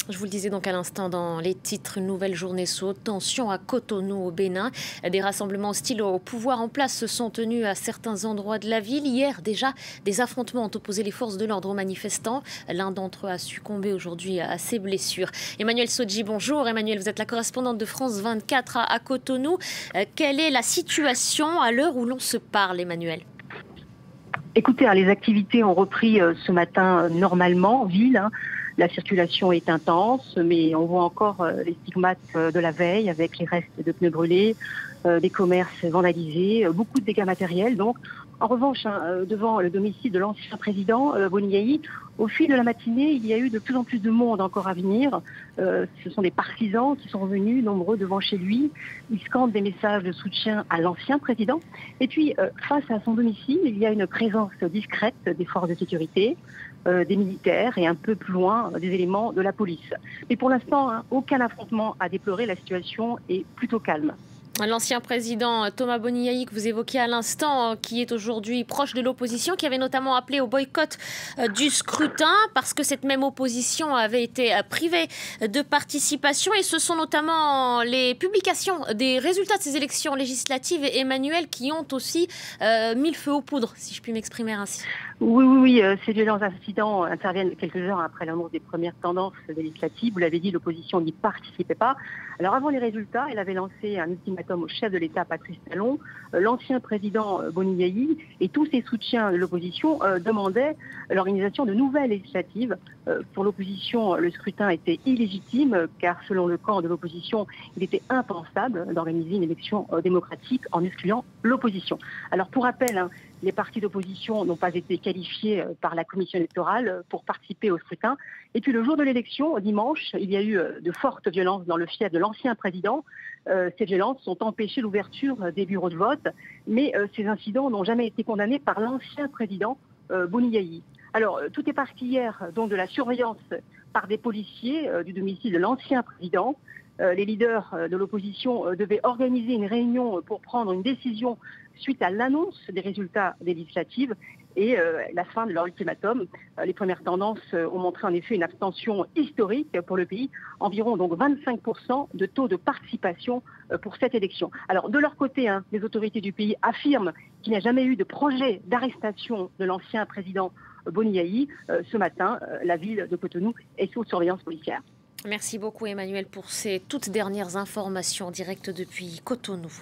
Je vous le disais donc à l'instant dans les titres, une nouvelle journée sous haute tension à Cotonou au Bénin. Des rassemblements hostiles au pouvoir en place se sont tenus à certains endroits de la ville. Hier déjà, des affrontements ont opposé les forces de l'ordre aux manifestants. L'un d'entre eux a succombé aujourd'hui à ses blessures. Emmanuel Sodji, bonjour. Emmanuel, vous êtes la correspondante de France 24 à Cotonou. Quelle est la situation à l'heure où l'on se parle, Emmanuel? Écoutez, les activités ont repris ce matin normalement en ville. La circulation est intense, mais on voit encore les stigmates de la veille avec les restes de pneus brûlés, des commerces vandalisés, beaucoup de dégâts matériels. Donc, en revanche, devant le domicile de l'ancien président Boni, au fil de la matinée, il y a eu de plus en plus de monde encore à venir. Ce sont des partisans qui sont revenus nombreux devant chez lui. Ils scandent des messages de soutien à l'ancien président. Et puis, face à son domicile, il y a une présence discrète des forces de sécurité, des militaires et un peu plus loin des éléments de la police. Mais pour l'instant, aucun affrontement à déplorer. La situation est plutôt calme. L'ancien président Thomas Boni, que vous évoquiez à l'instant, qui est aujourd'hui proche de l'opposition, qui avait notamment appelé au boycott du scrutin parce que cette même opposition avait été privée de participation. Et ce sont notamment les publications des résultats de ces élections législatives, Emmanuel, qui ont aussi mis le feu aux poudres, si je puis m'exprimer ainsi. Oui, ces violents incidents interviennent quelques heures après l'annonce des premières tendances législatives. Vous l'avez dit, l'opposition n'y participait pas. Alors avant les résultats, elle avait lancé un ultimatum au chef de l'État, Patrice Talon. L'ancien président Boni et tous ses soutiens de l'opposition demandaient l'organisation de nouvelles législatives. Pour l'opposition, le scrutin était illégitime car selon le camp de l'opposition, il était impensable d'organiser une élection démocratique en excluant l'opposition. Alors pour rappel, les partis d'opposition n'ont pas été qualifiés par la commission électorale pour participer au scrutin. Et puis le jour de l'élection, dimanche, il y a eu de fortes violences dans le fief de l'ancien président. Ces violences ont empêché l'ouverture des bureaux de vote, mais ces incidents n'ont jamais été condamnés par l'ancien président Boni. Alors tout est parti hier donc de la surveillance par des policiers du domicile de l'ancien président. Les leaders de l'opposition devaient organiser une réunion pour prendre une décision suite à l'annonce des résultats des législatives et la fin de leur ultimatum. Les premières tendances ont montré en effet une abstention historique pour le pays, environ donc 25% de taux de participation pour cette élection. Alors de leur côté, les autorités du pays affirment qu'il n'y a jamais eu de projet d'arrestation de l'ancien président Boni. Ce matin, la ville de Cotonou est sous surveillance policière. Merci beaucoup Emmanuel pour ces toutes dernières informations en direct depuis Cotonou.